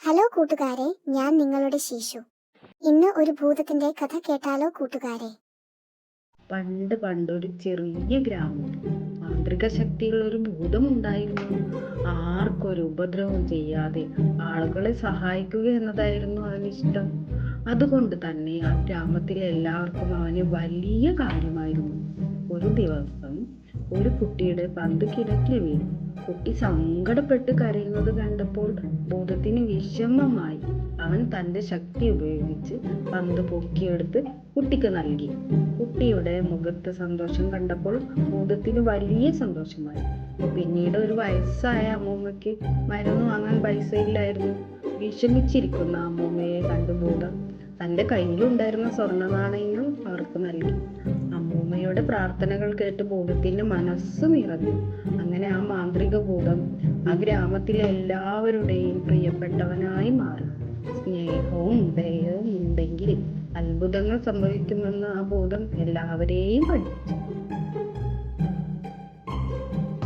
Hello കൂട്ടുകാരെ, ഞാൻ നിങ്ങളുടെ ശീശു. ഇന്ന് ഒരു ഭൂതത്തിന്റെ കഥ കേട്ടാലോ കൂട്ടുകാരെ? പണ്ട് പണ്ടൊരു ചെറിയ ഗ്രാമത്തിൽ മാന്ത്രിക ശക്തിയുള്ള ഒരു ഭൂതം ഉണ്ടായിരുന്നു. ആർക്കൊരു ഉപദ്രവം ചെയ്യാതെ ആളുകളെ സഹായിക്കുക എന്നതായിരുന്നു അവനിഷ്ടം. അതുകൊണ്ട് തന്നെ ആ ഗ്രാമത്തിലെ എല്ലാവർക്കും അവന് വലിയ കാര്യമായിരുന്നു. ഒരു ദിവസം ഒരു കുട്ടിയുടെ പന്ത് കിണറ്റിൽ വീണു. കുട്ടി സങ്കടപ്പെട്ട് കരയുന്നത് കണ്ടപ്പോൾ ഭൂതത്തിന് വിഷമമായി. അവൻ തന്റെ ശക്തി ഉപയോഗിച്ച് പന്ത് പൊക്കിയെടുത്ത് കുട്ടിക്ക് നൽകി. കുട്ടിയുടെ മുഖത്ത് സന്തോഷം കണ്ടപ്പോൾ ഭൂതത്തിന് വലിയ സന്തോഷമായി. പിന്നീട് ഒരു വയസ്സായ അമ്മൂമ്മയ്ക്ക് മരുന്ന് വാങ്ങാൻ പൈസ ഇല്ലായിരുന്നു. വിഷമിച്ചിരിക്കുന്ന അമ്മൂമ്മയെ കണ്ടു ഭൂതം തന്റെ കയ്യിലുണ്ടായിരുന്ന സ്വർണ്ണ നാണയങ്ങൾ അവർക്ക് നൽകി. അമ്മൂമ്മയുടെ പ്രാർത്ഥനകൾ കേട്ട് ഭൂതത്തിന്റെ മനസ്സ് നിറഞ്ഞു. അങ്ങനെ ആ മാന്ത്രിക ഭൂതം ആ ഗ്രാമത്തിലെ എല്ലാവരുടെയും പ്രിയപ്പെട്ടവനായി മാറി. സ്നേഹവും ദയവും ഉണ്ടെങ്കിൽ അത്ഭുതങ്ങൾ സംഭവിക്കുമെന്ന് ആ ഭൂതം എല്ലാവരെയും പഠിപ്പിച്ചു.